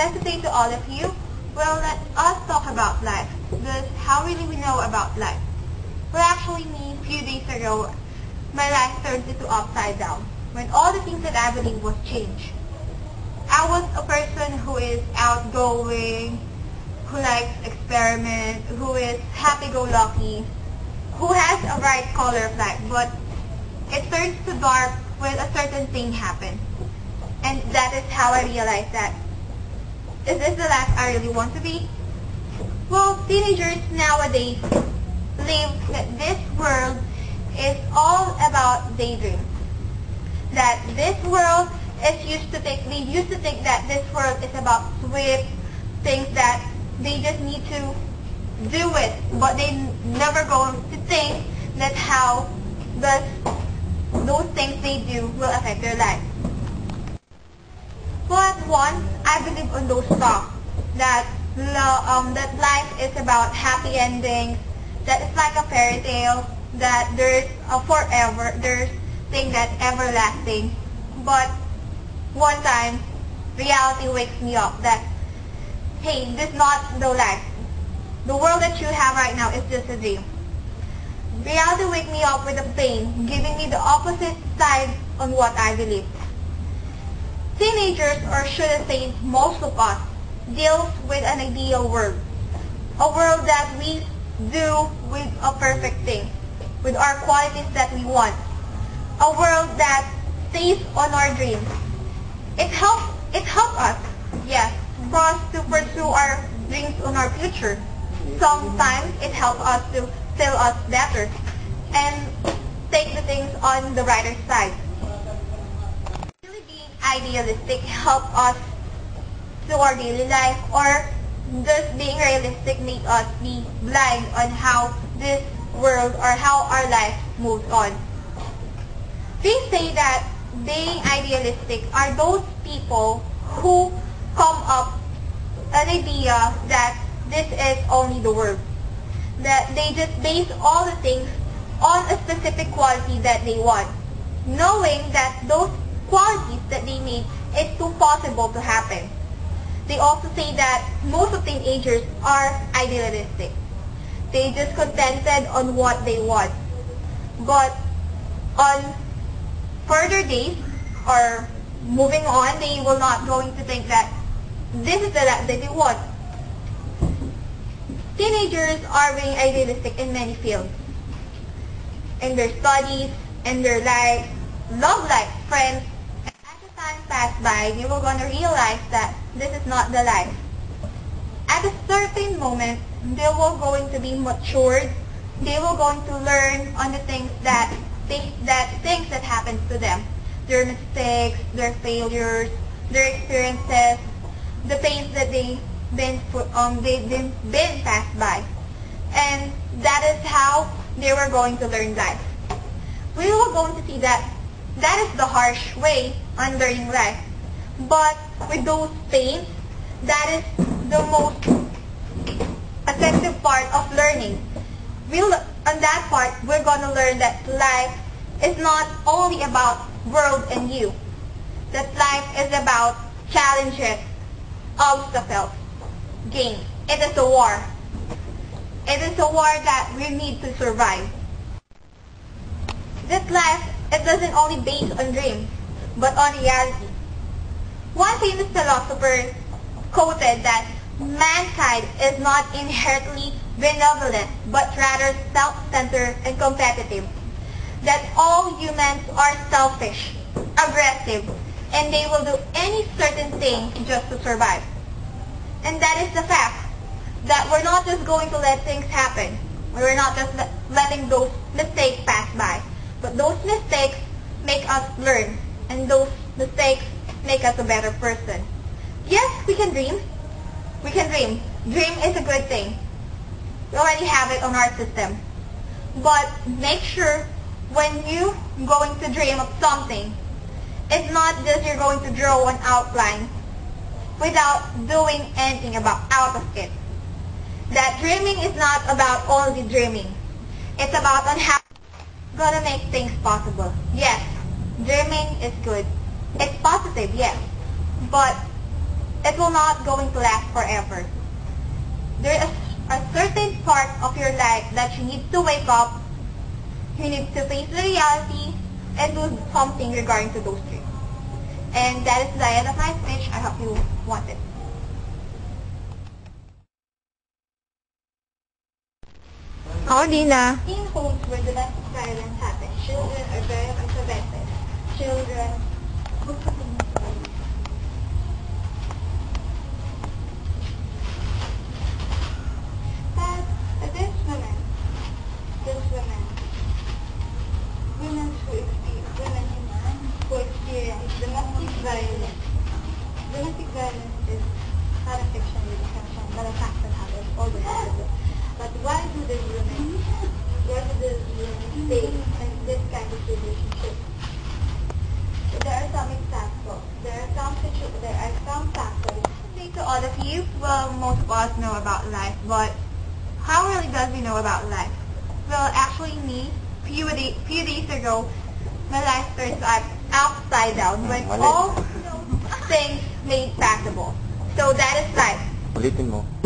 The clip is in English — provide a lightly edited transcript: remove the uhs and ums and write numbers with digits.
necessity to all of you. Well, let us talk about life. This how really we know about life. Well, actually, me, a few days ago, my life turned into upside down when all the things that I believe was changed. I was a person who is outgoing, who likes experiment, who is happy-go-lucky, who has a bright color of life, but it turns to dark when a certain thing happens. And that is how I realized that, is this the life I really want to be? Well, teenagers nowadays believe that this world is all about daydreams. That this world is we used to think that this world is about sweet things that they just need to do it, but they never go to think that how those things they do will affect their life. But once I believe on those thoughts that that life is about happy endings, that it's like a fairy tale, that there's a forever, there's thing that's everlasting. But one time, reality wakes me up that, hey, this is not the life. The world that you have right now is just a dream. Reality wakes me up with a pain, giving me the opposite side on what I believe. Teenagers, or should I say most of us, deals with an ideal world. A world that we do with a perfect thing, with our qualities that we want. A world that stays on our dreams. It helps us, yes, for us to pursue our dreams on our future. Sometimes it helps us to feel us better and take the things on the brighter side. Really being idealistic helps us to our daily life, or just being realistic makes us be blind on how this world or how our life moves on. We say that being idealistic are those people who come up an idea that this is only the world. That they just base all the things on a specific quality that they want, knowing that those qualities that they need is too possible to happen. They also say that most of teenagers are idealistic. They just contented on what they want. But on further days, or moving on, they will not going to think that this is the life that they want. Teenagers are being idealistic in many fields. In their studies, in their lives, love life, friends. And as the time passed by, they were going to realize that this is not the life. At a certain moment, they were going to be matured. They were going to learn on the things that happens to them. Their mistakes, their failures, their experiences, the pains that they've been passed by. And that is how they were going to learn life. We were going to see that that is the harsh way on learning life. But with those pains, that is the most effective part of learning. On that part, we're going to learn that life is not only about world and you. That life is about challenges, obstacles, gains. It is a war. It is a war that we need to survive. This life, it doesn't only base on dreams, but on reality. One famous philosopher quoted that mankind is not inherently benevolent, but rather self-centered and competitive. That all humans are selfish, aggressive, and they will do any certain thing just to survive. And that is the fact that we're not just going to let things happen. We're not just letting those mistakes pass by. But those mistakes make us learn, and those mistakes make us a better person. Yes, we can dream. We can dream. Dream is a good thing. We already have it on our system. But make sure when you're going to dream of something, it's not just you're going to draw an outline without doing anything out of it. That dreaming is not about only dreaming. It's about on how you're gonna make things possible. Yes, dreaming is good. It's positive, yes. But it will not going to last forever. There is a certain part of your life that you need to wake up, you need to face the reality, and do something regarding to those dreams. And that is the end of my speech. I hope you want it. Ako, Dina. In homes where domestic violence happens, children are very much affected. Children that this women who experience domestic violence. Domestic violence is not a fiction with exception, but a fact that happens all the time. But why do these women stay in this kind of relationship? There are some examples. There are some factors. To all of you, well, most of us know about life, but how really does we know about life? Well, actually me, few days ago, my life turns upside down when all things made possible. So that is life. Ulitin mo.